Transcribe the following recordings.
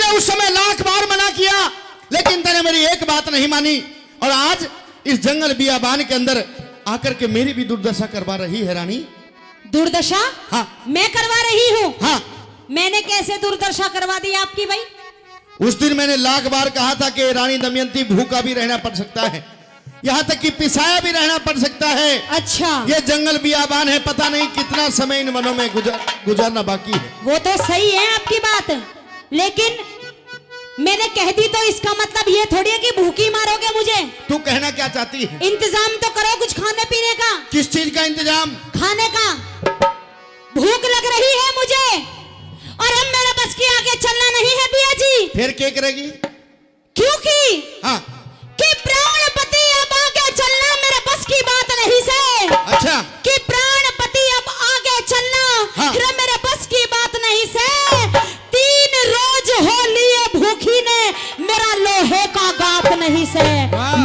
मैंने उस समय लाख बार मना किया, लेकिन तूने मेरी एक बात नहीं मानी, और आज इस जंगल बियाबान के अंदर आकर के मेरी भी दुर्दशा करवा रही है रानी। दुर्दशा? हाँ। मैं करवा रही हूँ? हाँ। मैंने कैसे दुर्दशा करवा दी आपकी भाई? उस दिन मैंने लाख बार कहा था कि रानी दमयंती भूखा भी रहना पड़ सकता है, यहाँ तक कि पिसाया भी रहना पड़ सकता है। अच्छा। ये जंगल बियाबान है, पता नहीं कितना समय इन वनों में गुजारना बाकी है। वो तो सही है आपकी बात, लेकिन मैंने कह दी तो इसका मतलब ये थोड़ी है कि भूखी मारोगे मुझे। तू कहना क्या चाहती है? इंतजाम तो करो कुछ खाने पीने का। किस चीज का इंतजाम? खाने का। भूख लग रही है मुझे, और अब मेरे बस की आगे चलना नहीं है पिया जी। फिर क्या करेगी? क्योंकि हाँ, कि प्राणपति अब आगे चलना मेरे बस की बात नहीं से। अच्छा। कि प्राणपति अब आगे चलना हाँ। मेरे बस की बात नहीं से। 3 रोज हो लिए भूखी ने मेरा लोहे का गात नहीं से।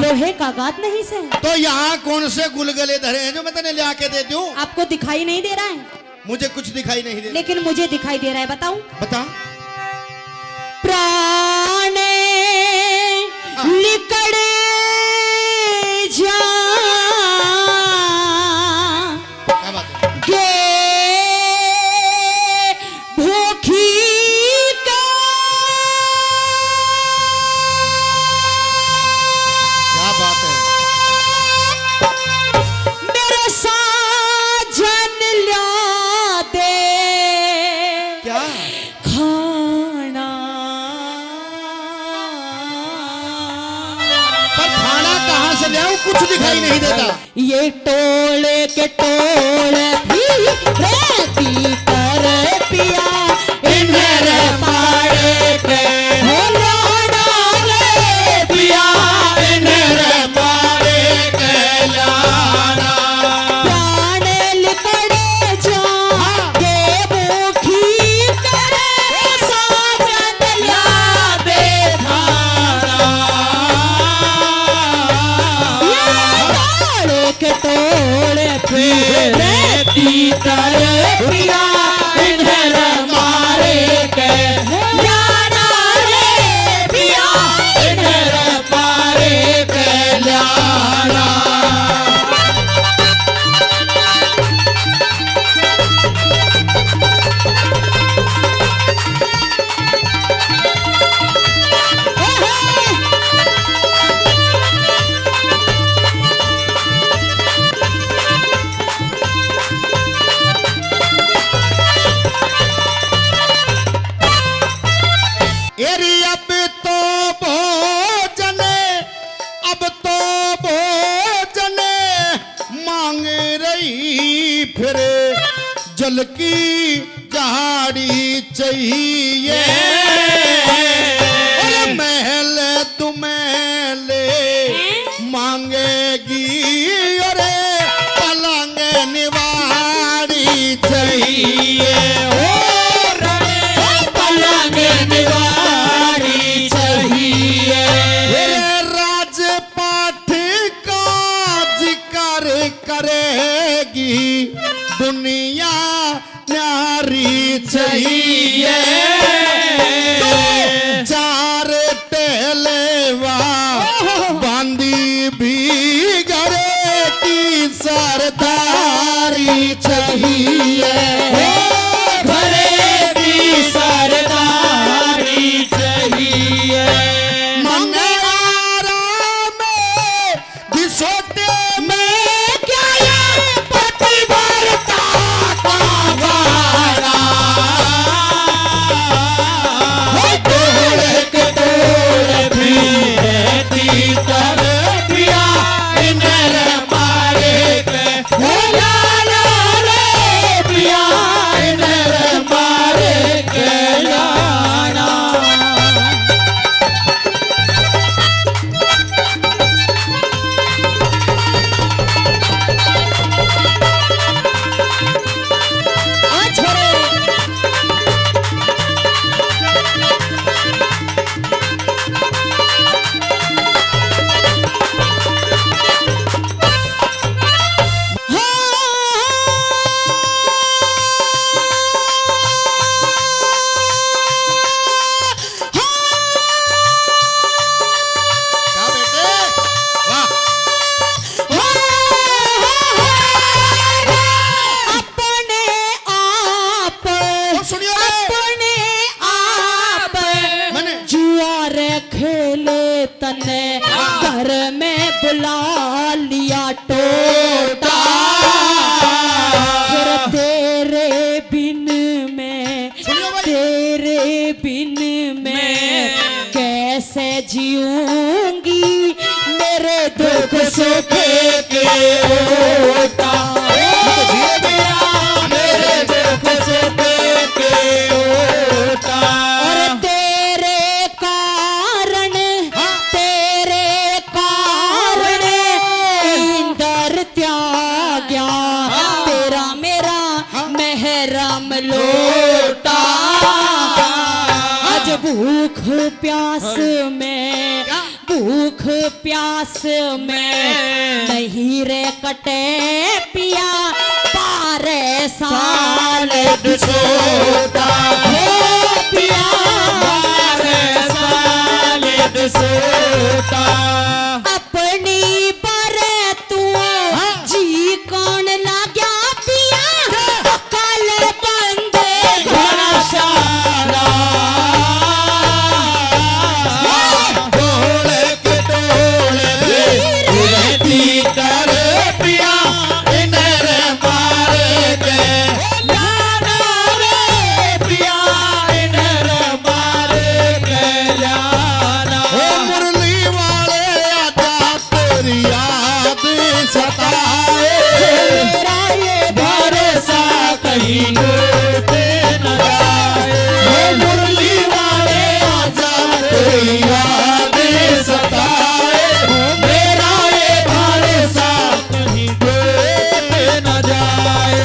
लोहे का गात नहीं से। तो यहाँ कौन से गुलगले धरे हैं जो मैं तेने ले आके देती हूँ? आपको दिखाई नहीं दे रहा है? मुझे कुछ दिखाई नहीं दे रहा, लेकिन मुझे दिखाई दे रहा है। बताऊं? बता। प्राणे लिकड़े जा क्या बात है? गे भूखी का। क्या बात है? मेरे साजन ला दे क्या? खाना। पर खाना कहाँ से ले आऊं? कुछ दिखाई नहीं देता। ये टोले के टोले भी रहती कर पिया इन्हें रे पाड़े के हो लाना रे पिया इन्हें रे पाड़े के लाना। प्राण लिकड़े जागे भूखी करे साजन ला दे खाना। के टोले पे रहती कर पिया इन्हें मारे के लाना रे पिया इन्हें मारे के लाना। फिर जल की झाड़ी चाहिए, और महल तुम्हें ले मांगेगी, और पलंग निवारी चाहिए, और पलंग निवारी चाहिए। राजपाट का जिक्र करेगी, दुनिया न्यारी चाहिए। खेले तने घर में बुला लिया टोटा, फिर तेरे बिन में, तेरे बिन में कैसे जीऊंगी, मेरे दुख सुख के ओटा, मेरे दुख सुख के ओटा। और तेरे कारण, तेरे कारण इंद्र त्याग्या, तेरा मेरा महरम लोटा। आज भूख प्यास में, भूख प्यास में नहीं रे कटे पिया, 12 साल छोटा हो पिया, 12 साल छोटा। अपनी पर तू जी कौन लाग्या पिया, कल बंदे घड़ा सारा, ढोल के ढोल रहती कर पिया, इन्हें मारे के जाना रे पिया, इन्हें मारे के जाना। ओ मुरली वाले आजा तेरी याद सताए, मेरा ये भरोसा कहीं टूटे न जाए। ओ मुरली वाले आजा तेरी याद सताए, मेरा ये भरोसा कहीं टूटे न जाए।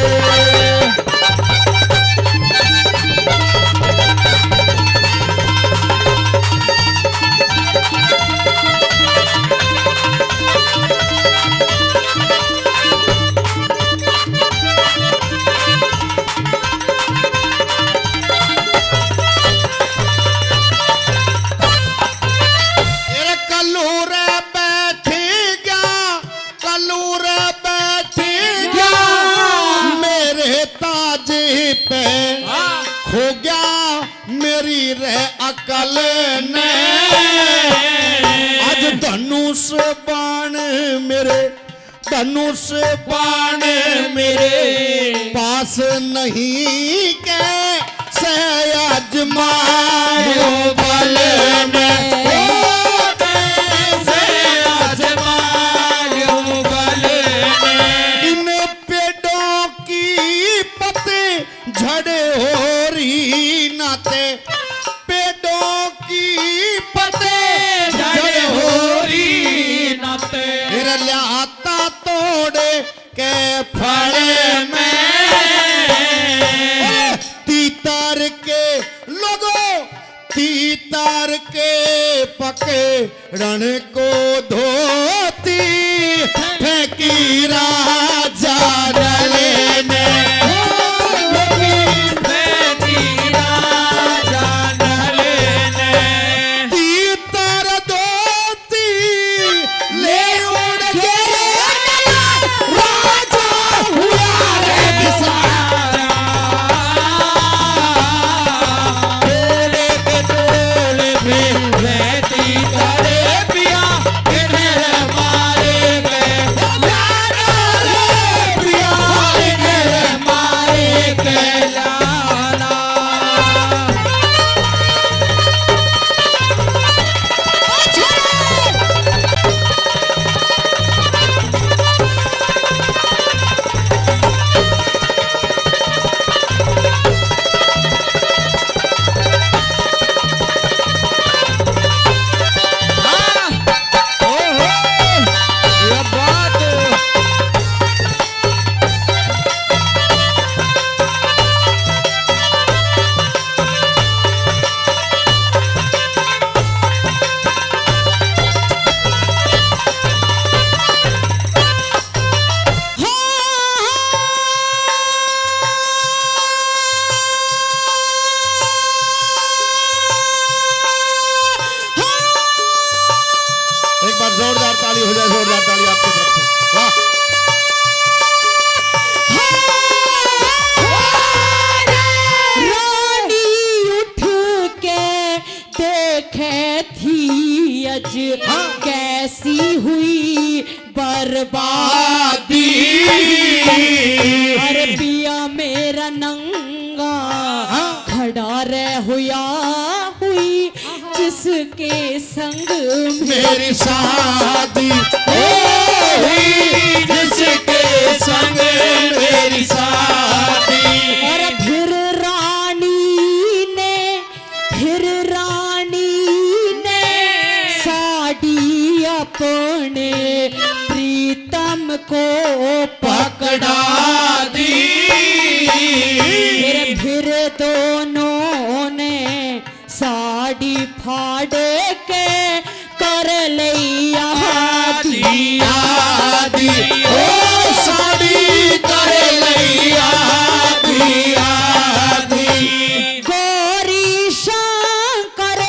तेरे कलूर बैठी गया, कलूर बैठी गया, मेरे ताज पे खो गया, मेरी रह अकल ने। आज धनुष बाण मेरे, धनुष बाण मेरे पास नहीं के, से अजमायो बल में, से अजमायो बल में। इन पेड़ों की पत्ते झड़े हो रही नाते, पेड़ों की पत्ते झड़े हो रही नाते। फिर लियाता तोड़े के फड़े में, तीतर के लोगों, तीतर के पके रण को धोती, फेंकी राजा डले ने, फेंकी राजा डले ने। तीतर धोती ले उड़ के राजा हुआ रे बिसारा, डोले के डोले में रहती करे पिया, इन्हें मारे गए जाना रे पिया, इन्हें मारे गए जाना। जोरदार ताली हो जाए, जोरदार ताली आपकी तरफ से। वाह, रानी उठ के देखे थी अज कैसी हुई बर्बादी। अरे पिया मेरा नंगा खड़ा रह हुआ हुई जिसके संग मेरी शादी हुई, जिसके संग मेरी शादी। और फिर रानी ने साड़ी अपने प्रीतम को पकड़ा दी। फिर दोनों ने साड़ी फाड़ के कर लिया दिया दी ओ साड़ी कर लिया दिया दी। गोरी शंकर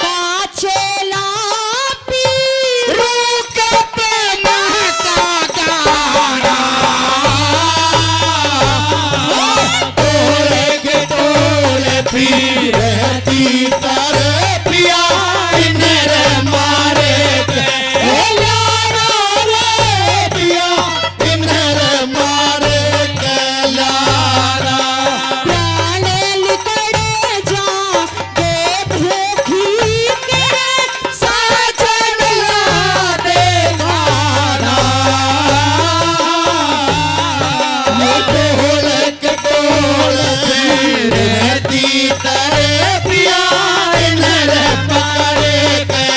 का चेला पी रूकत महका गाना, टोले के टोले पी रहती तर पिया इन्हें मारे के। लारा रे पिया इन्हें मारे के लारा। प्राण लिकड़ जा के भूखी के साजन दे गाना, ये टोले के टोले पी रहती तर पिया इन्हें पकड़े के।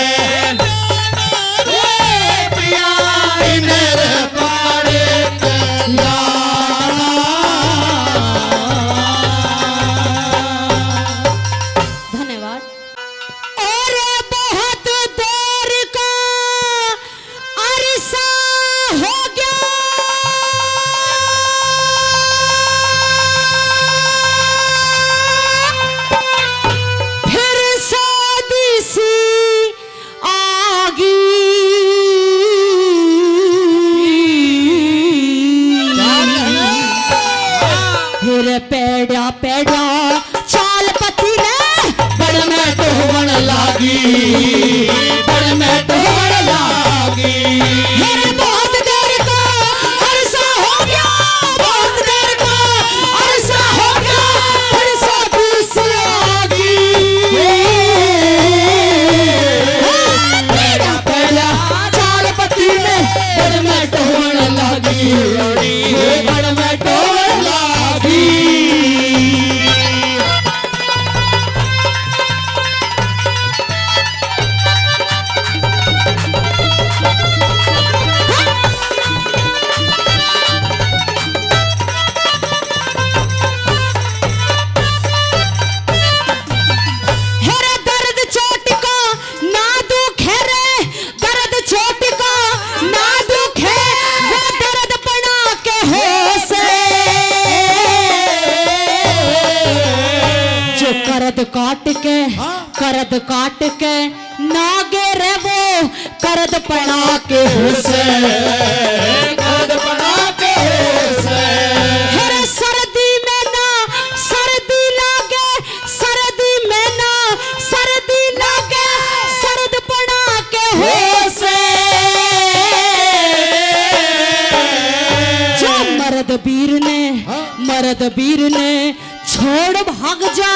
पिया इन्हें पकड़े के लारा। धन्यवाद। और बहुत देर का अरसा हो गया, फिर शादी सी आगी। फिर पेड़ा पेड़ा चाल पति ने बड़ में टोहन लागी, बड़ में टोहन लागी। फिर बहुत देर का अरसा हो गया, बहुत देर का अरसा हो गया, फिर शादी सी आगी। पेड़ा पेड़ा चाल पति में बड़ में टोहन लागी, बड़ में टोहन लागी। हेरे दर्द चोट का ना दुखे रे, दर्द चोट का ना दुखे, वो दर्द पना के होश जो करद काट के नागे रे वो करद पना के होश। कद बना के से हेरे सर्दी में ना सर्दी लागे, सर्दी में ना सर्दी लागे, सर्द पड़ा के होश। जो मर्द वीर ने छोड़ भाग जा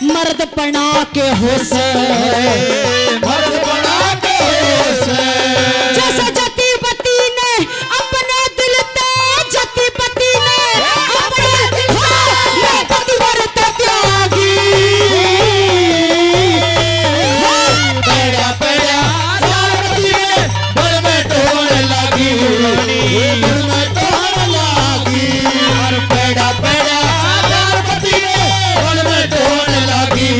मर्द पड़ा के होश। मर्द बना के से जैसे जतीपति ने अपने दिल ते, जतीपति ने अपने दिल में पतिव्रत त्यागी। पेड़ा पेड़ा सारपति में बड़ में टोहन लागी, बड़ में टोहन लागी। और पेड़ा पेड़ा सारपति में बड़ में टोहन लागी,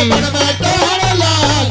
बड़ में टोहन लागी।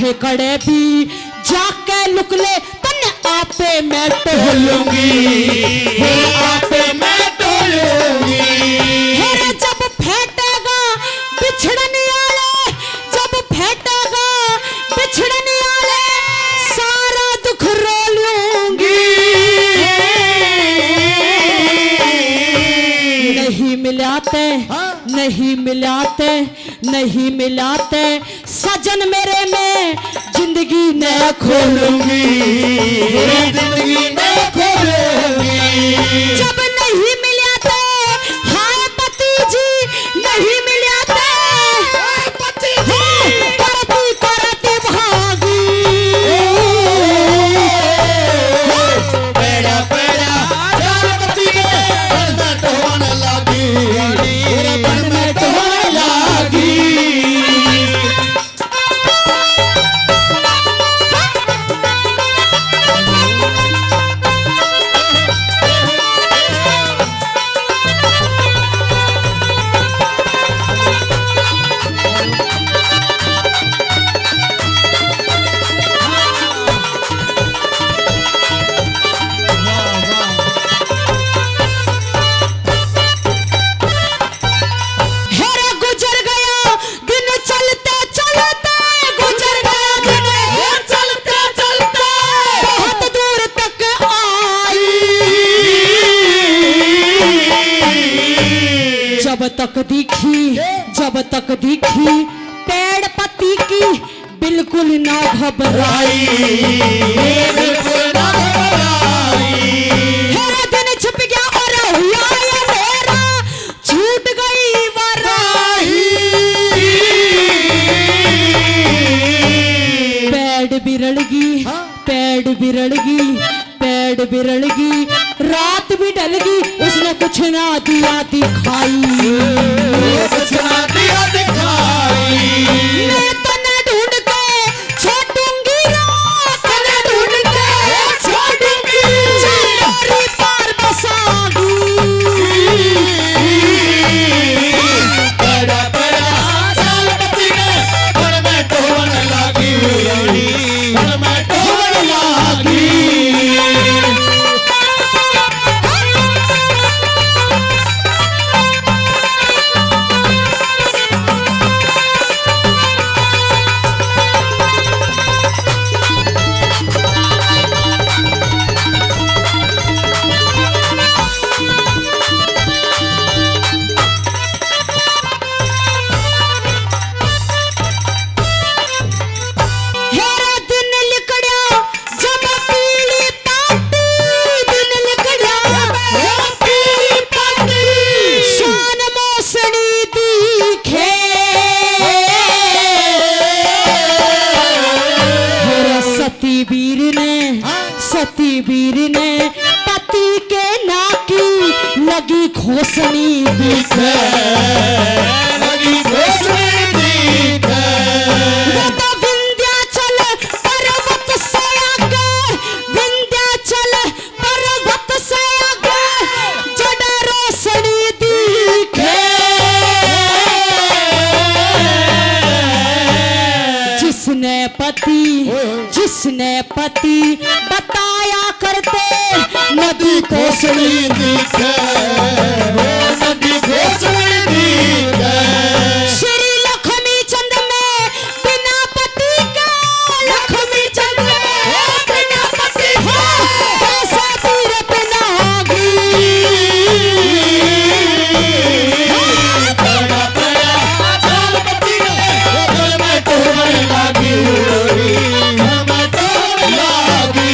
चाहे कड़े भी जाके लुक ले तन्ने आपे मैं टोलूंगी, आपे मैं टोलूंगी। हेरे जब फेंटेगा बिछड़ने वाले, जब फेंटेगा बिछड़ने वाले सारा दुख रो लूंगी। नहीं मिलाते, नहीं मिलाते, नहीं मिलाते सजन मेरे में जिंदगी न खोलूंगी, जिंदगी में खोलूंगी। जब नहीं मिलाते हाय पति जी, नहीं मिलाते पति जी करती करती भागी। पेड़ा पेड़ा जालपति में बन में टोहने लगी, मेरे बन में टोहने लगी। हेरे गुजर गया दिन चलते चलते, गुजर गया दिन चलते चलते बहुत दूर तक आई। जब तक दिखी, जब तक दिखी पेड़ पत्ती की बिल्कुल ना घबराई, बिल्कुल ना घबराई। हेरा दिन छुप गया और हुआ ये मेरा, छूट गई वराही। पेड़ बिरड़गी, पेड़ बिरड़गी, पेड़ बिरड़गी रात भी डलगी, उसने कुछ ना दिया दिखाई। कुछ ना दिया दिखाई। मैं तने ढूंढ के छोड़ूंगी रात, तने ढूंढ के छोड़ूंगी चंदोरी पार बसाऊंगी। पेड़ा पेड़ा जालपति में बन में टोहने लगी, बन में टोहने लगी। हेरा दिन लिकड़िया जब पीली पाटी, दिन लिकड़िया जब पीली पाटी शान मोसड़ी दिखे। हेरा सती वीर ने, सती वीर ने पति के नाकी लगी खोसनी दिखे। लगी घोसने दिखे। वो तो विंध्याचल पर्वत से आगे, विंध्याचल पर्वत से आगे जड़ा रोशनी दिखे। जिसने पति, जिसने पति बताया करते नदी घोसने दिखे, नदी घोसने दिखे। श्री लक्ष्मी चंद में बिना पति के, लक्ष्मी चंद में बिना पति के कैसा तीरथ नागी। पेड़ा पेड़ा जालपति में बन में टोहने लगी, बन में टोहने लगी।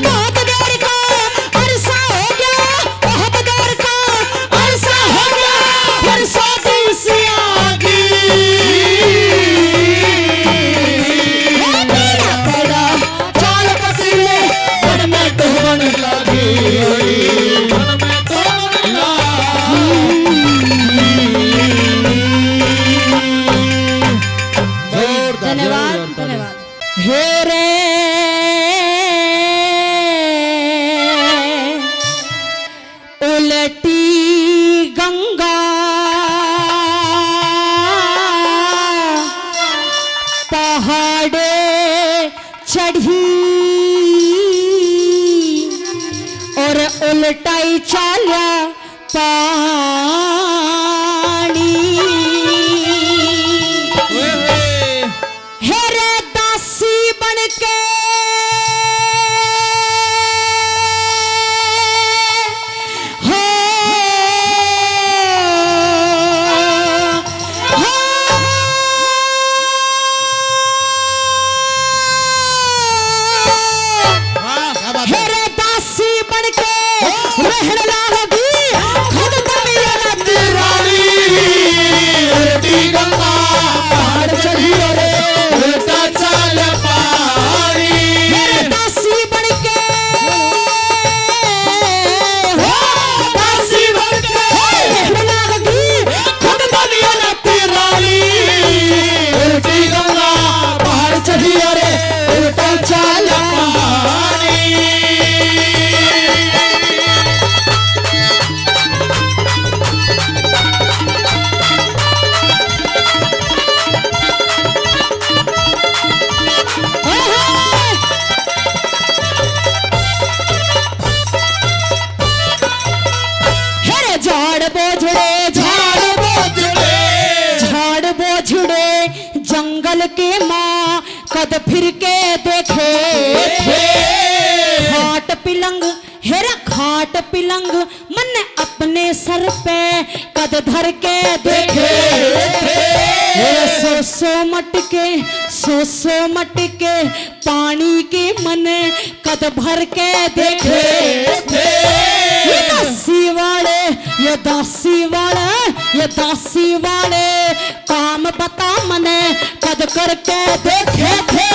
बहुत देर का अरसा हो गया, बहुत देर का अरसा हो गया, फिर शादी से आगी। पेड़ा पेड़ा जालपति में बन में टोहने लगी, बन में टोहने लगी। धन्यवाद, धन्यवाद। हेरे उलटी गंगा पहाड़े उलटाई चाल्या पानी हेरे दासी बनके हो क्या बात है? हेरे दासी बनके रहने लागी खुद बनिया नदी रानी उल्टी गंगा पहाड़ चढ़ी रे उल्टा चाल पानी मेरे दासी बनके हो दासी बनके रहने लागी खुद बनिया नदी रानी उल्टी गंगा पहाड़ चढ़ी रे उल्टा चाल पानी हेरे झाड़ बोझड़े जंगल के माँ कद फिर के देखे खाट पिलंग हेरा खाट पिलंग मन अपने सर पे कद धर के देखे हेरा सो मटके पानी के मन कद भर के देखे ये दासी वाले काम बता मने कद करके देखे थे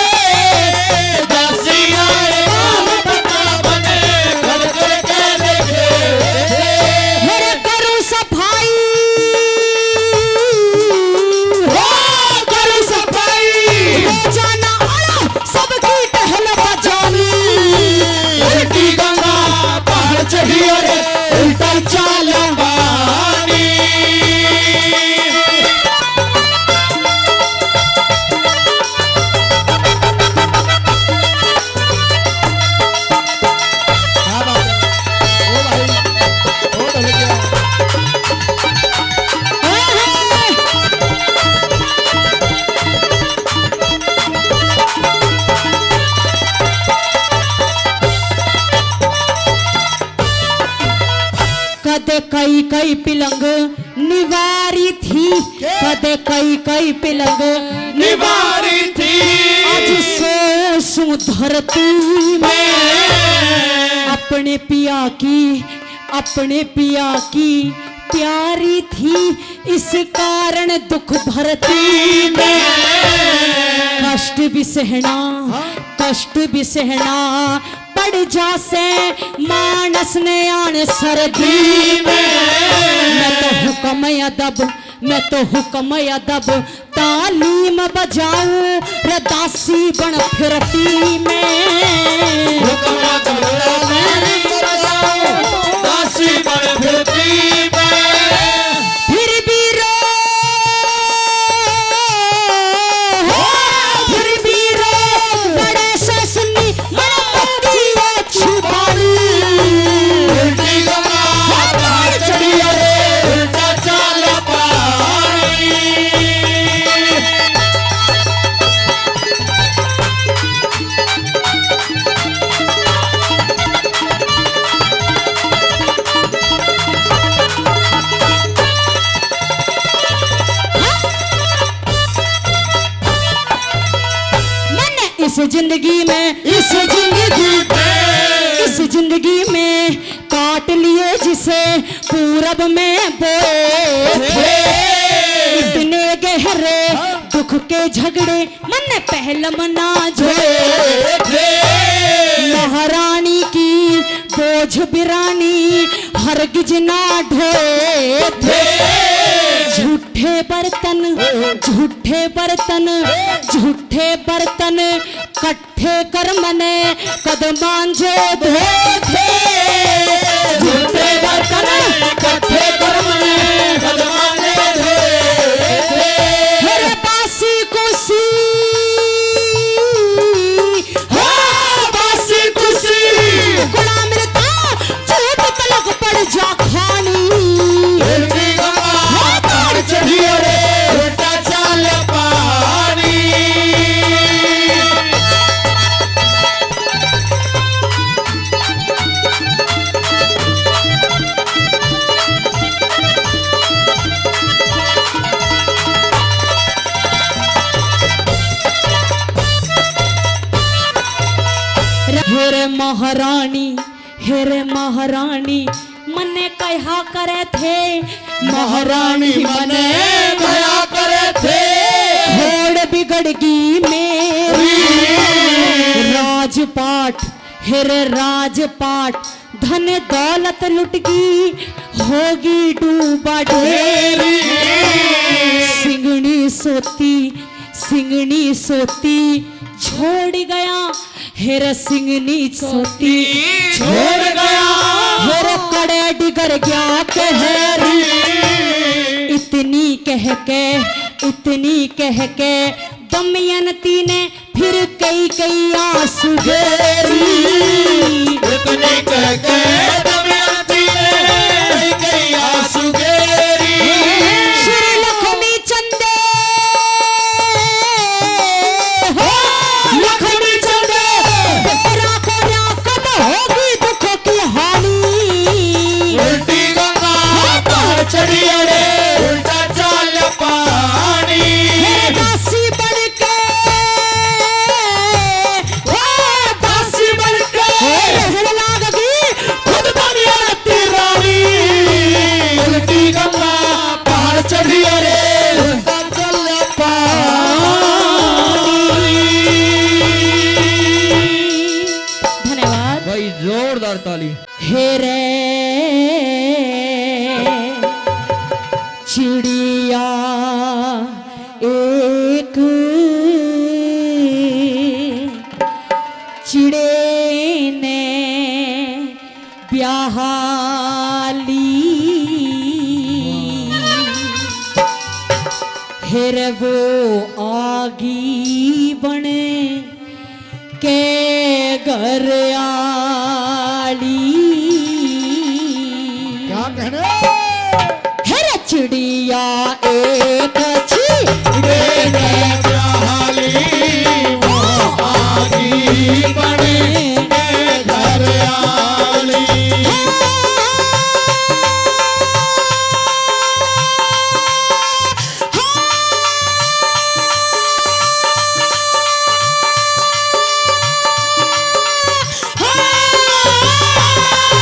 दासी वाले काम बता मने कद करके देखे मेरे करूं सफाई जाना आया सबकी टहल बजानी उल्टी गंगा पहाड़ चढ़ी रे उल्टा चाल पानी क्या बात है? ओ भाई, ओ ढोलकिया। कदे कई पिलंग निवारी थी कदे कई पिलंग निवारी थी आज सो धरती में अपने पिया की प्यारी थी इस कारण दुख भरती में कष्ट भी सहना पड़ जासे मानस ने आन सर्दी में मैं तो हुक्म अदब तालीम बजाऊं रदासी बन फिरती में दासी बन फिरती में फिर भी रो बड़े से सुन्नी बड़ा मंदी वो छुपानी उल्टी गंगा पहाड़ चढ़ी रे उल्टा चाल पानी इस जिंदगी में काट लिए जिसे पूरब में बोए इतने गहरे दुख के झगड़े मन पहलम ना जोए महारानी की बोझ बिरानी हरगिज ना ढोए झूठे बर्तन कट्ठे कर मने कदमान जो धोते झूठे बर्तन इकट्ठे कर मने कदमान धोते मेरे बासी कुसी गुलाम रहता झूठ महारानी हेरे महारानी मने कहा करे थे महारानी मने कहा करे थे होड़ बिगड़गी मेरी राजपाट हेरे राजपाट धन दौलत लुटगी होगी डूबा ढेरी सिंगनी सोती छोड़ गया हेरे सिंगनी सोती छोड़ गया हेरे कड़े डिगर गया कहरी इतनी कह के दमयंती ने फिर कई आंसू गेरी इतनी कह के दमयंती ने कई आंसू गेरी श्री लक्ष्मी चंदे हो लक्ष्मी चंदे तेरा कोया कब होगी दुखों की हानि उल्टी गंगा पर चढ़ी अड़े उल्टा चाल पानी दासी बनके रहने लागगी खुद दमयंती रानी उल्टी गंगा पहाड़ चढ़ी अरे उल्टा चल पानी। धन्यवाद भाई जोरदार ताली। हेरे चिड़िया एक चिड़े ने ब्याहाली हेर वो आगी बने के घर आली क्या कहने हेर चिड़िया एक चिड़े ने ब्याहाली वो आगी बने के घर आली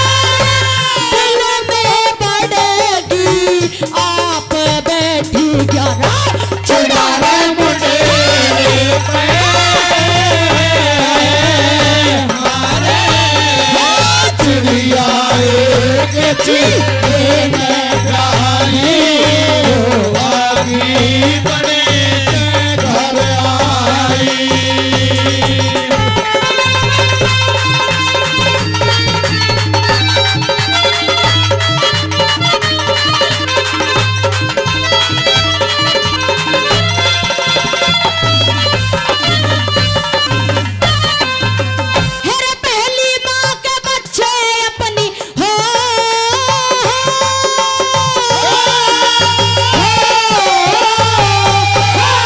दिल में बढ़ेगी आप बैठी ग्यारह चिड़ारे मुंडे पे हमारे चिड़िया एक चिड़े ने ब्याहाली वो आगी बने के घर आई। हेरे पहली माँ के बच्चे अपनी हो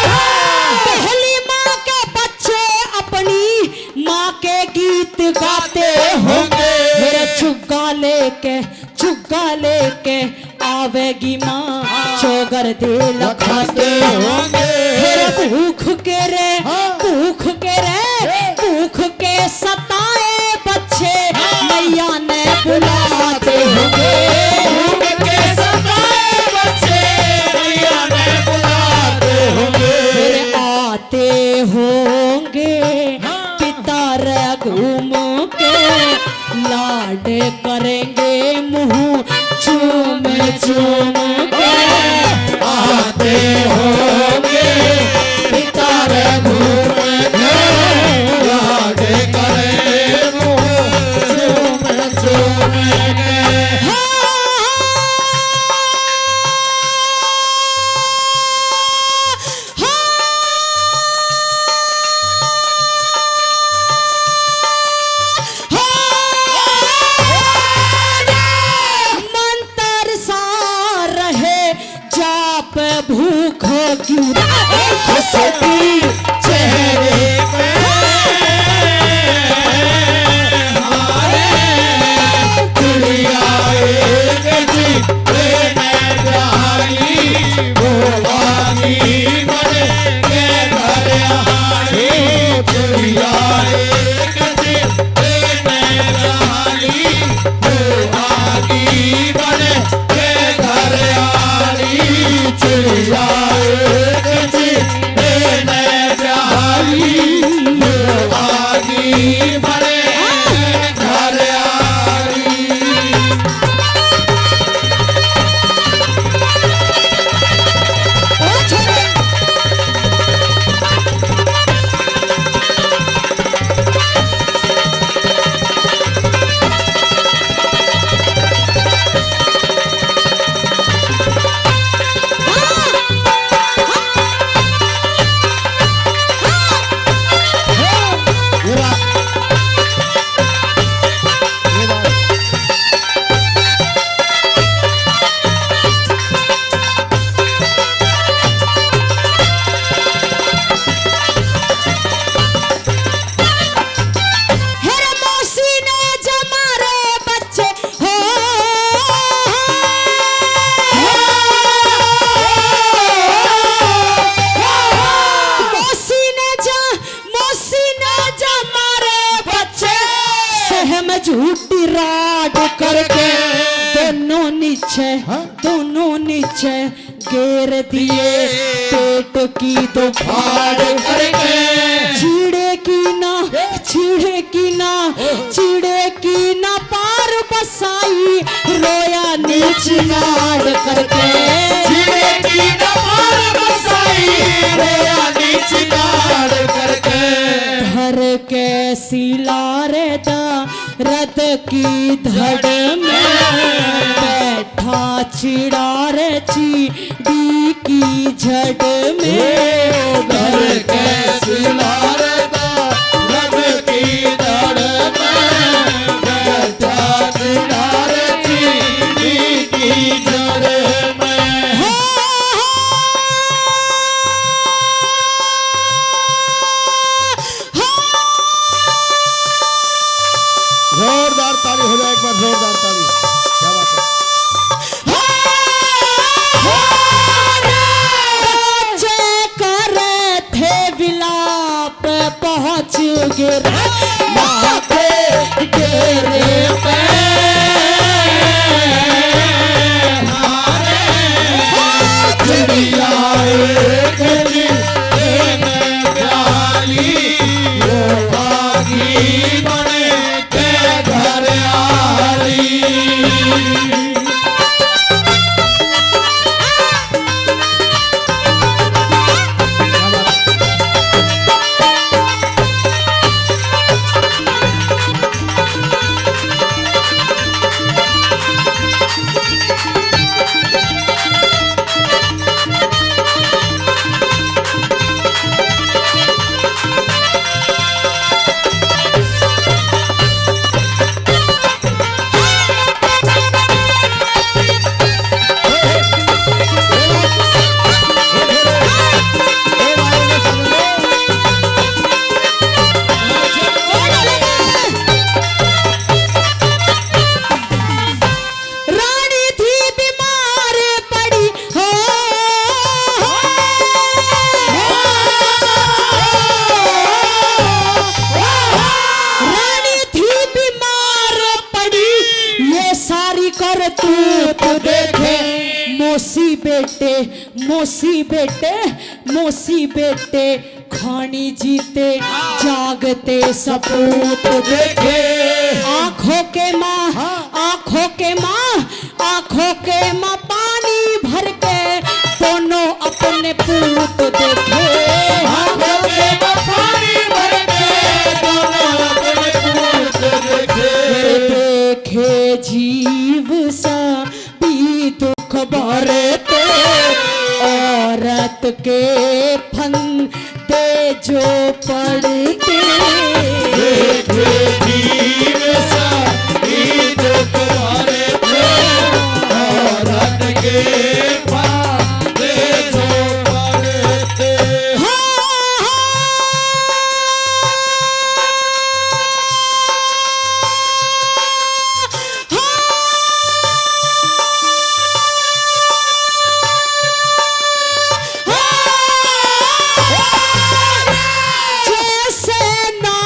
पहली माँ के बच्चे अपनी माँ के गीत गाते होंगे मेरे चुग्गा लेके आवेगी माँ चोगर दे लखाते होंगे मेरे भूख के सताए बच्चे मैया ने बुलाते होंगे भूख के सताए बच्चे मैया ने बुलाते होंगे फिर आते होंगे पिता रे घूम के लाड करेंगे मुंह चूम के आते होंगे पिता रे घूम के याद करे मुँह चूम के मंतर सा रहे जाप भूख की खुशकी चेहरे पे हमारे चिड़िया एक चिड़े ने ब्याहाली वो आगी बने के घर आई। चिड़िया एक चिड़े ने हेरे मौसी ने जमारे बच्चे हो मौसी ने जमारे बच्चे सहम झूठी राड करके दोनों नीचे घेर दिए पेट की दो फाड़ करके चिड़े की ना पार बसाई रोया नीच नाड़ करके धर के सिलारे रद की धड़ में बैठा चिड़ारे चीड़ी की झड़ में धर के सिलारे जोरदार ताली हो जाए एक बार, जोरदार ताली। क्या बात है। करे थे विलाप पहुंच गिर माथे गिरे पे मौसी बेटे खानी जीते जागते सपूत देखे आंखों के माँ पानी भर के दोनों अपने पूत देखे देखे जीव सा भी दुख भरते औरत के फंदे जो पड़ते जीव सा भी दुख भरते औरत के फंदे जो पड़ते। जैसे ना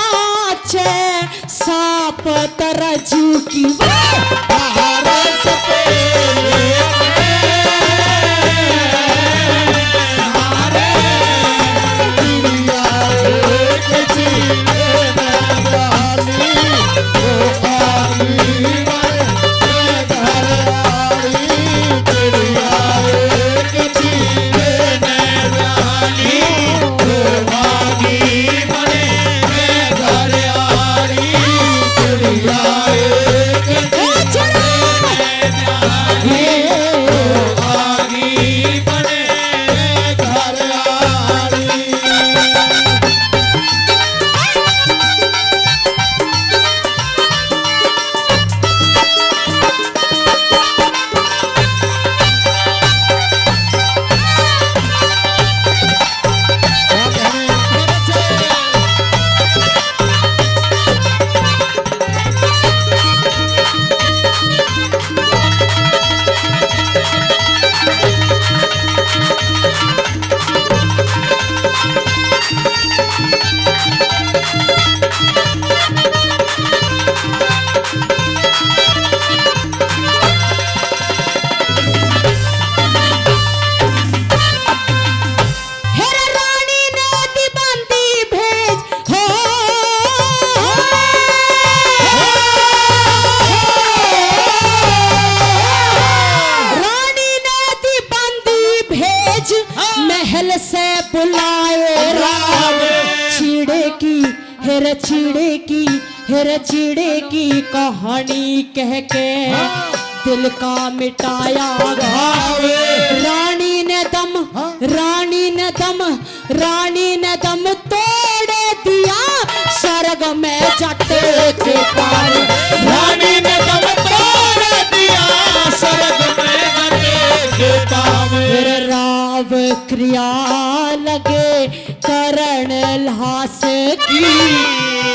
हेरे चिड़े की कहानी कह के दिल का मिटाया घाव। रानी ने दम तोड़ दिया स्वर्ग में जट के पार। रानी ने दम तोड़ दिया स्वर्ग में जट के पार। फिर राव क्रिया लगे करण लास की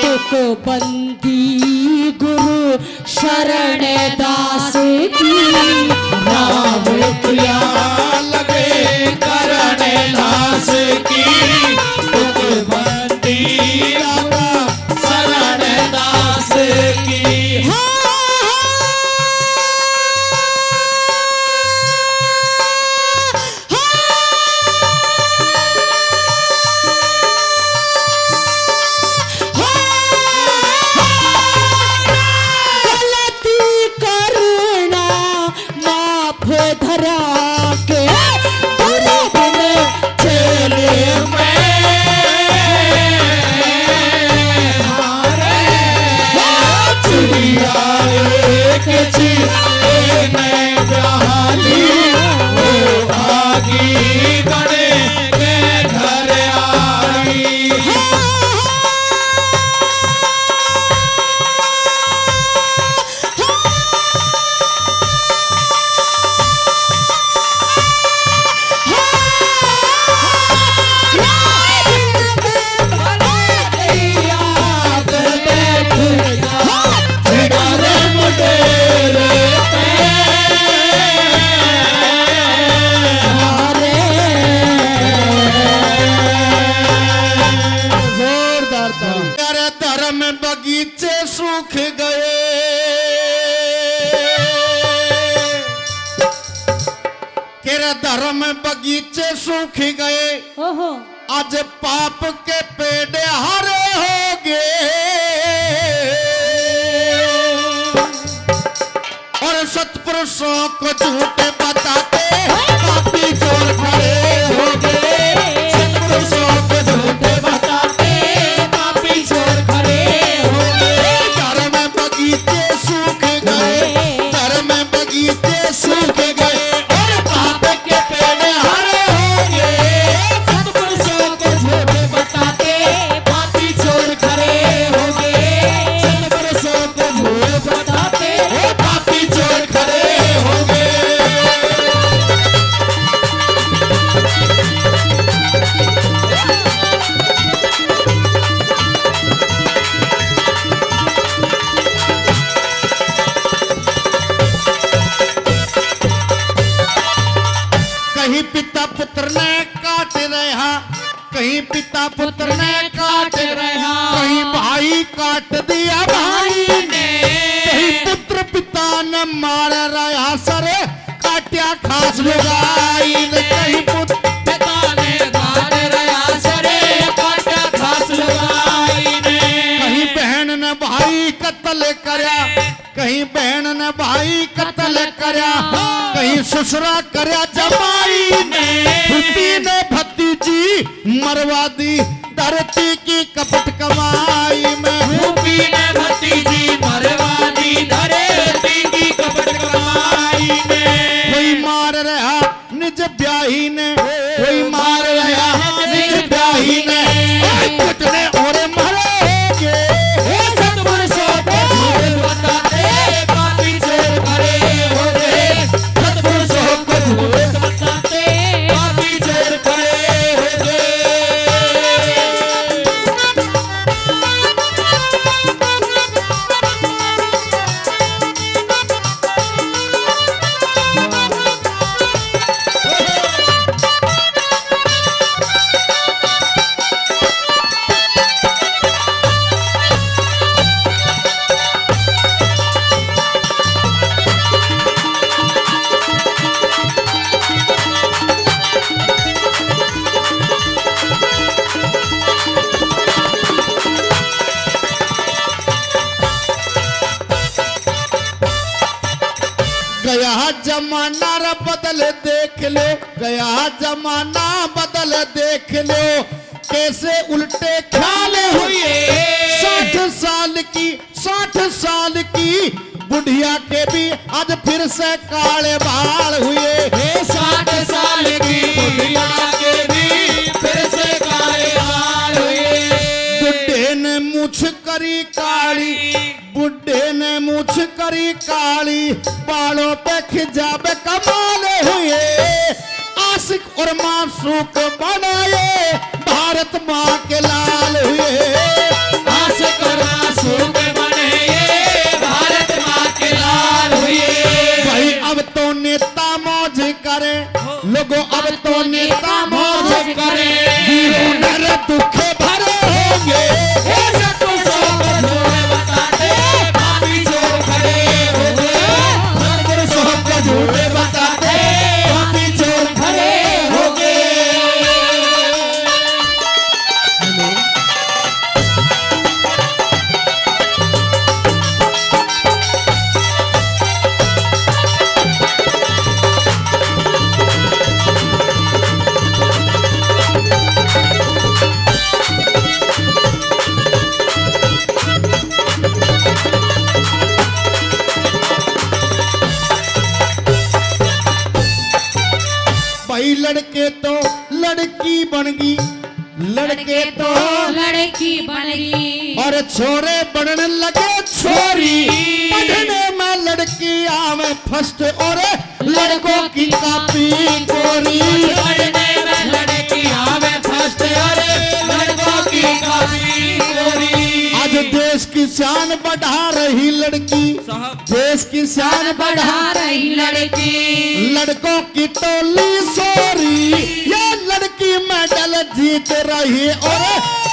तुक बंदी गुरु शरण दास की। राव क्रिया लगे करण लास की तुक बंदी शरण दास की। बगीचे सूख गए, तेरे धर्म बगीचे सूख गए। ओहो आज पाप के पेड़ हरे हो गए और सत्पुरुषों को झूठ बताते पापी चोर खड़े हो गए। सत्पुरुषों को झूठ बताते पापी चोर खड़े हो गए। धर्म बगीचे सूख गए, धर्म बगीचे सूख गए और पाप के पेड़ हरे हो गए। सत्पुरुषों को झूठ बताते पापी चोर खड़े हो गए। सत्पुरुषों को झूठ बताते पापी चोर खड़े हो गए। कहीं पिता पुत्र ने काट रहा, कहीं पिता पुत्र ने काट रहा, कहीं भाई काट दिया भाई ने, कहीं पुत्र पिता ने मार रहा सर काट्या खास लगाई ने। कहीं पुत्र पिता ने काट रहा सर काट्या खास लगाई ने। कहीं बहन ने भाई कत्ल करया, कहीं बहन ने भाई कत्ल करया, कहीं ससुरा करया जमाई ने। फूफी ने भतीजी मरवा दी धरती की कपट कमाई में। फूफी ने भतीजी मरवा दी धरती की कपट कमाई में। कोई मार रहा निज ब्याही ने, कोई मार रहा निज ब्याही ने, कुटने और मरेंगे। सत्पुरुषों को झूठ बताते पापी चोर खड़े हो गए। सत्पुरुषों को झूठ बताते पापी चोर खड़े हो गए। गया जमाना रे बदल देख लो, गया जमाना बदल देख लो। कैसे उल्टे ख्याल हुए। 60 साल की बुढ़िया के भी आज फिर से काले बाल हुए। 60 साल की बुढ़िया के भी फिर से काले बाल हुए। बुढ़े ने मूछ करी काली, बुढ़े ने मूछ करी काली, बालों पे खिजाब कमाल हुए। आशिक और मासूक बनाए भारत माँ के लाल हुए। आशिक और मासूक बने ये भारत माँ के लाल हुए। भाई अब तो नेता मौज करे, लोगों अब तो नेता मौज करे। वीरों नर दुखे भरे होंगे। भाई लड़के तो लड़की बन गई, लड़के तो लड़की बन गई और छोरे बनने लगे छोरी। पढ़ने में लड़की आवे फर्स्ट और लड़कों की कॉपी चोरी। पढ़ने में लड़की आवे फर्स्ट और लड़कों की कॉपी चोरी। आज देश की शान बढ़ा रही लड़की, देश की शान बढ़ा रही लड़की। लड़कों की टोली सोरी। ये लड़की मेडल जीत रही और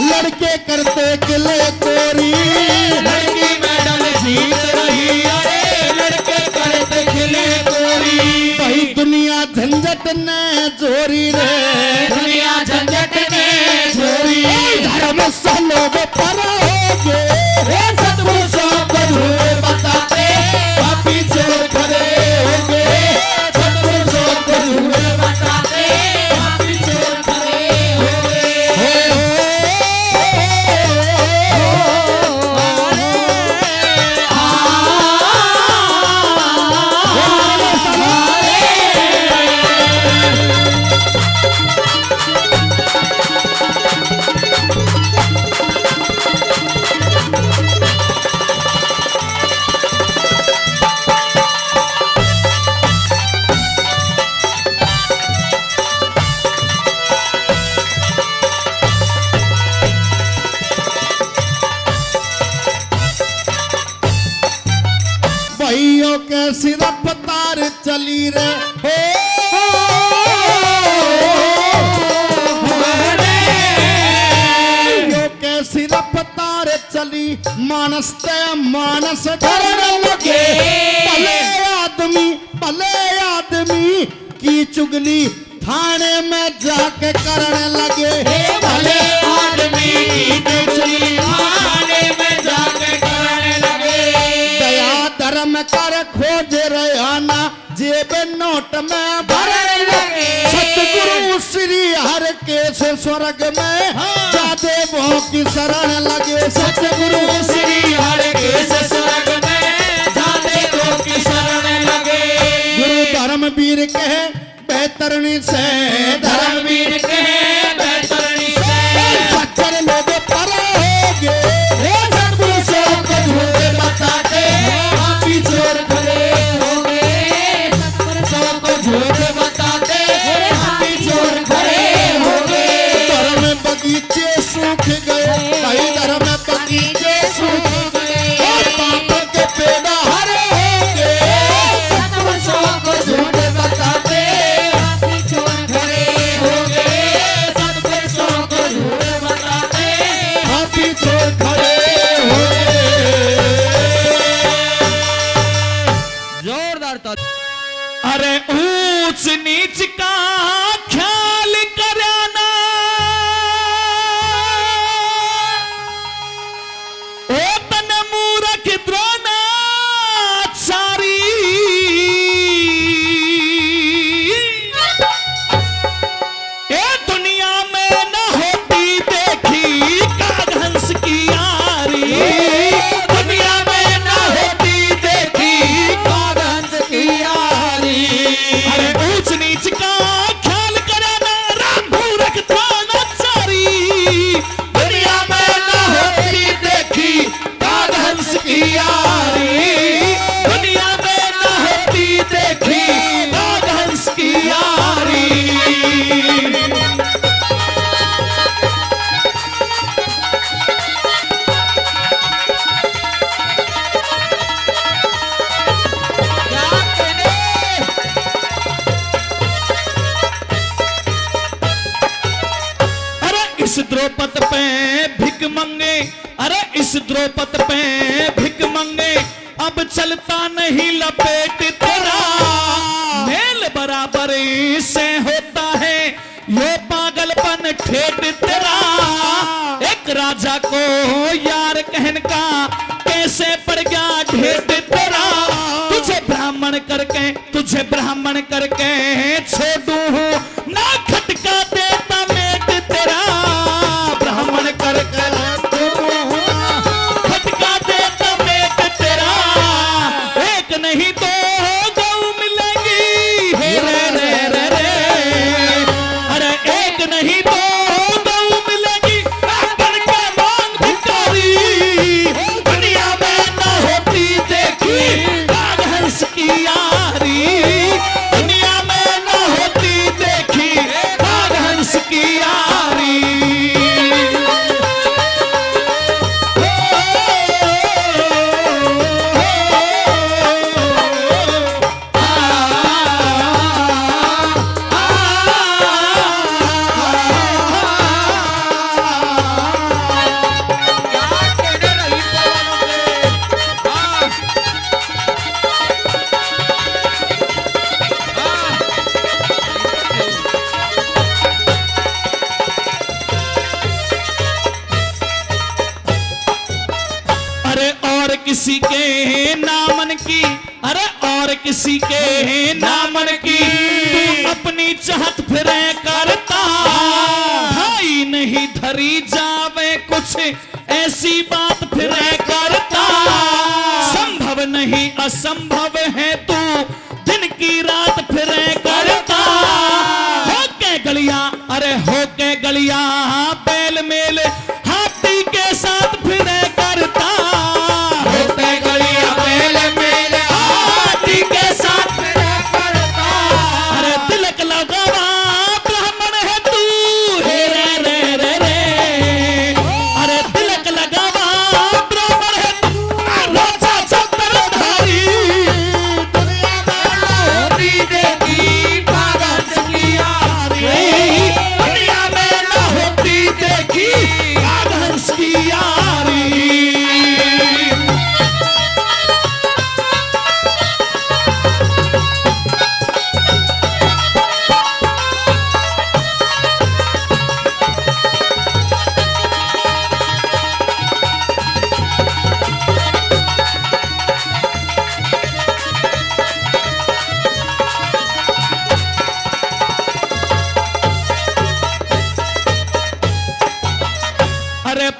लड़के करते गिले कोरी। लड़की मेडल जीत रही अरे लड़के करते खिले कोरी। भाई दुनिया झंझट ने जोरी रे, दुनिया झंझट में छोरी। धर्म से लोग पर होगे। सतपुरुषों को झूठ बताते पापी चोर खड़े होंगे। सतपुरुषों को झूठ बताते पापी चोर खड़े होंगे। भाइयों के सिर रफ्तार चली रे हो। भाइयों के सिर रफ्तार चली, मानस ते मानस डरने लगे। भले आदमी की चुगली थाने में जाके करने लगे। भले आदमी की चुगली थाने में जाके करने लगे। दया धर्म कर खोज रहा जेब नोट में भरने लगे। सतगुरु श्री हर के से स्वर्ग में जाते वो की शरण लगे। सतगुरु श्री हरि के स्वर्ग में जाते वो की शरण लगे। गुरु धर्मवीर कहे बेहतरनी से, धर्मवीर के बेहतरनी से सच्चर लोग पर होगे। सतपुरुषों को झूठ बताते पापी चोर खड़े होंगे। सतपुरुषों को झूठ बताते पापी चोर खड़े होंगे। धर्म बगीचे सूख गए, भाई धर्म बगीचे सूख गए। पाप के पेड़ हरे होंगे। सतपुरुषों को झूठ बताते पापी चोर खड़े होंगे। सतपुरुषों को झूठ बताते हाथी चोर खड़े होंगे। जोरदार ताली। अरे ऊंच नीच का ख्याल कराना ओ तन मूरख द्रोना सारी। ए दुनिया में न होती द्रौपद पे भिक मंगे, अरे इस द्रौपद पे भिक मंगे, अब चलता नहीं लपेट तेरा, मेल बराबर से होता है ये पागलपन ठेठ तेरा। एक राजा को यार कहन का कैसे पड़ गया ढेठ तेरा, तुझे ब्राह्मण करके छोड़ू ना खटका देता मेट तेरा, ब्राह्मण करके खटका देता मेट तेरा, एक नहीं तो गौ मिलेगी हे रे रे रे रे, अरे एक नहीं तो गौ मिलेगी बन के मांग भिखारी, दुनिया में न होती देखी हंस की यारी, दुनिया में न होती देखी हंस की यारी। किसी के नामन की, अरे और किसी के नामन की तू अपनी चाहत फिरे करता, भाई नहीं धरी जावे कुछ ऐसी बात फिरे करता, संभव नहीं असंभव है तू दिन की रात फिरे करता, होके गलिया, अरे होके गलिया बैल मेल हाथी के साथ फिरे करता,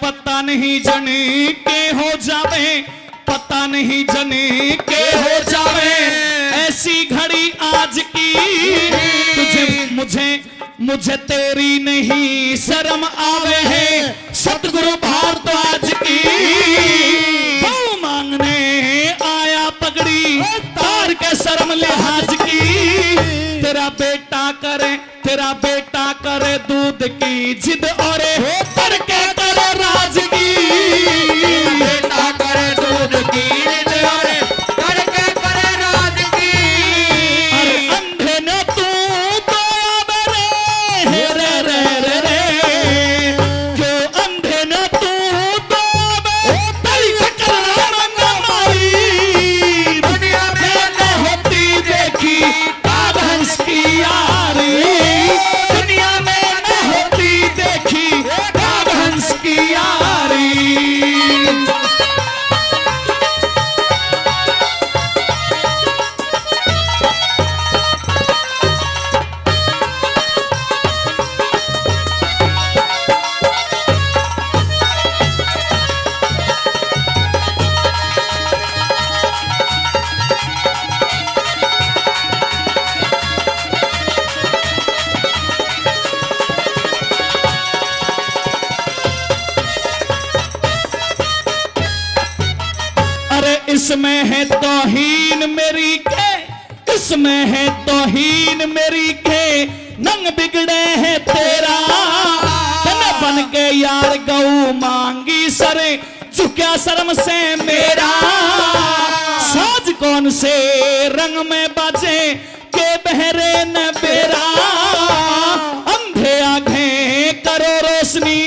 पता नहीं जने के हो जावे, पता नहीं जने के हो जावे, ऐसी घड़ी आज की तुझे मुझे तेरी नहीं शर्म आवे है, सतगुरु भारद्वाज की बहु मांगने आया पगड़ी तार के शर्म लिहाज की, तेरा बेटा करे दूध की जिद और करके करे राज की, बेटा करे दूध की जिद और करके करे राज की, अरे अंधे ने तू दया मेरे रे रे रे रे, क्यों अंधे ने तू दया तेरी कचरा रंग मारी, दुनिया में न होती देखी हंस की यारी, दुनिया में न होती देखी हंस की यारी। इसमें है तौहीन मेरी के, इसमें है तौहीन मेरी के, नंग बिगड़े है तेरा, तने बन के यार गऊ मांगी सरे, झुक्या शर्म से मेरा, साज कौन से रंग में बाजे के बहरे न बेरा, अंधे आंखें करो रोशनी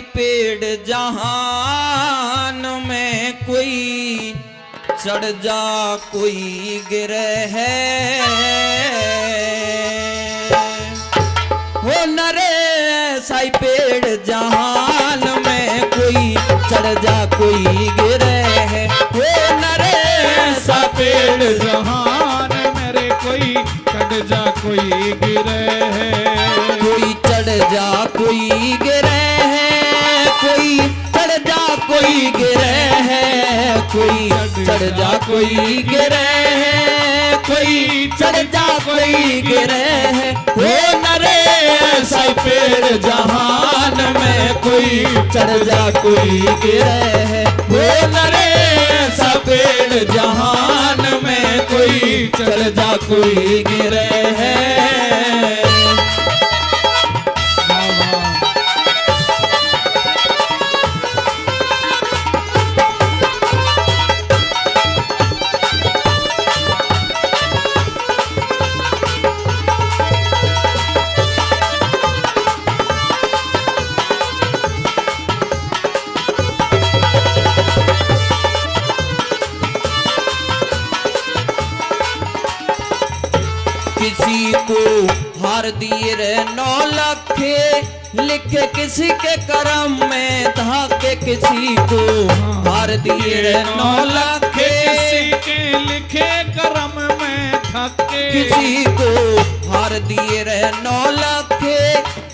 साई पेड़ जहान में, कोई चढ़ जा कोई गिरे है। हो नरे साई पेड़ जहान में, कोई चढ़ जा कोई गिरे है। हो नरे सा पेड़ जहान मेरे कोई चढ़ जा कोई गिरे है। कोई चढ़ जा कोई गिरे है, कोई चढ़ जा कोई गिरे है, कोई चढ़ जा कोई गिरे है, कोई चढ़ जा कोई गिरे है। हो नरे साई पेड़ जहान में, कोई चढ़ जा कोई गिरे है। हो नरे सा पेड़ जहान में, कोई चढ़ जा कोई गिरे है। किसी को हार दिए रे 9 लखे, लिखे किसी के करम में धाके। किसी को हार दिए रे 9 लखे, किसी के लिखे करम में थके। किसी को हार दिए रे 9 लखे,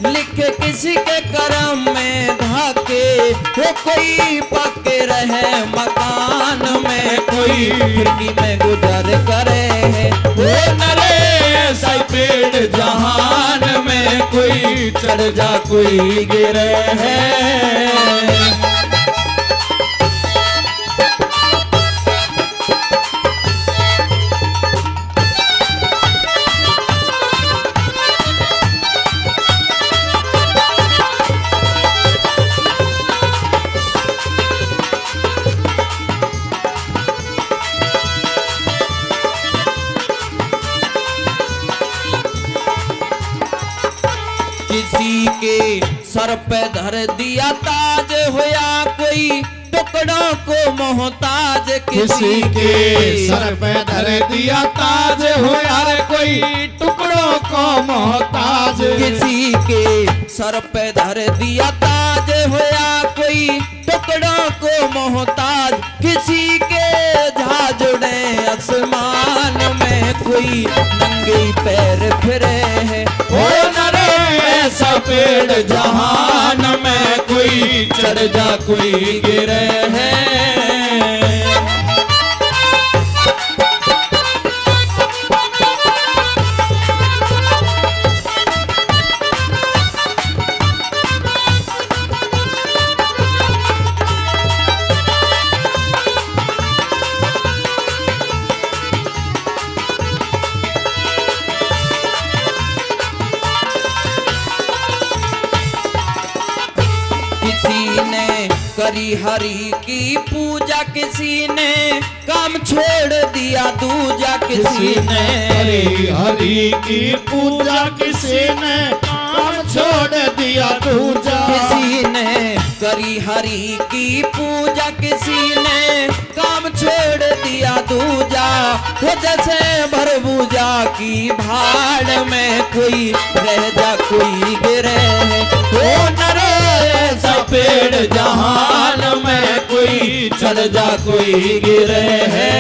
लिखे किसी के करम में धाके। वो कोई पक्के रहे मकान में, कोई खिड़की में गुजर करे है। वो नरे साई पेड़ जहान में, कोई चढ़ जा कोई गिरे है। किसी के सर पे धर दिया ताज, होया कोई टुकड़ों को मोहताज। किसी के सर पे धर दिया ताज, हो यार कोई टुकड़ों को मोहताज। किसी के सर पे धर दिया ताज, होया कोई टुकड़ों को मोहताज। किसी के झाजुड़े आसमान में, कोई नंगे पैर फिरे है। ओ नरे ऐसा पेड़ जहान में, कोई चढ़ जा कोई गिरे है। किसी ने करी हरि की पूजा, किसी ने काम छोड़ दिया दूजा। किसी ने हरि हरि की पूजा, किसी ने काम छोड़ दिया दूजा। किसी ने करी हरि की पूजा, किसी ने काम छोड़ दिया दूजा। वो जैसे भरबूजा की भाड़ में, कोई रह जा कोई गिरे है। वो नरे ऐसा पेड़ जहान में, कोई चढ़ जा कोई गिरे है।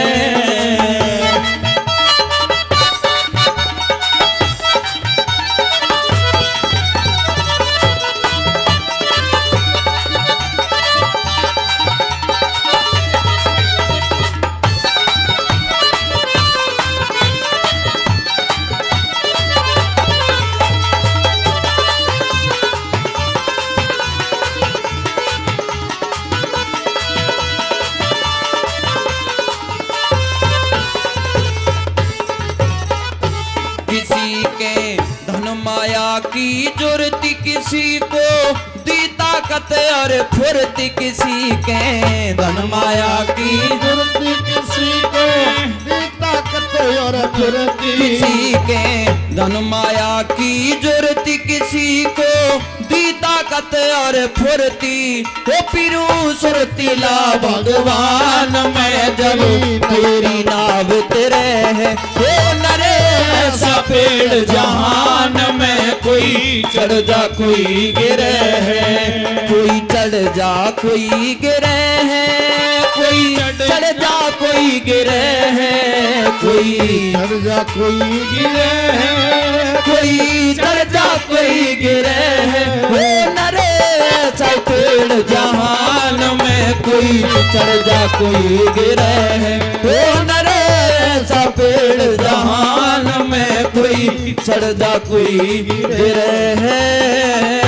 किसी के धन माया की जुर्ती, किसी को दी ताकत और फुर्ती। किसी के धन माया की फुर्ती, किसी को दी ताकत और फुर्ती। किसी के धन माया की जुर्ती, किसी को दी ताकत ताकत और फुर्ती हो पीरू सुरतीला भगवान मैं जब तेरी नाव तेरे है हो नरे ऐसा पेड़ जहान में कोई चढ़ जा कोई गिरे है कोई चढ़ जा कोई गिरे है कोई चढ़ जा कोई गिरे है कोई चढ़ जा कोई गिरे है कोई चढ़ जा कोई गिरे है हो नरे ऐसा पेड़ जहान में कोई चढ़ जा कोई गिरे है हो नरे ऐसा पेड़ जहान में कोई चढ़ जा कोई गिरे है।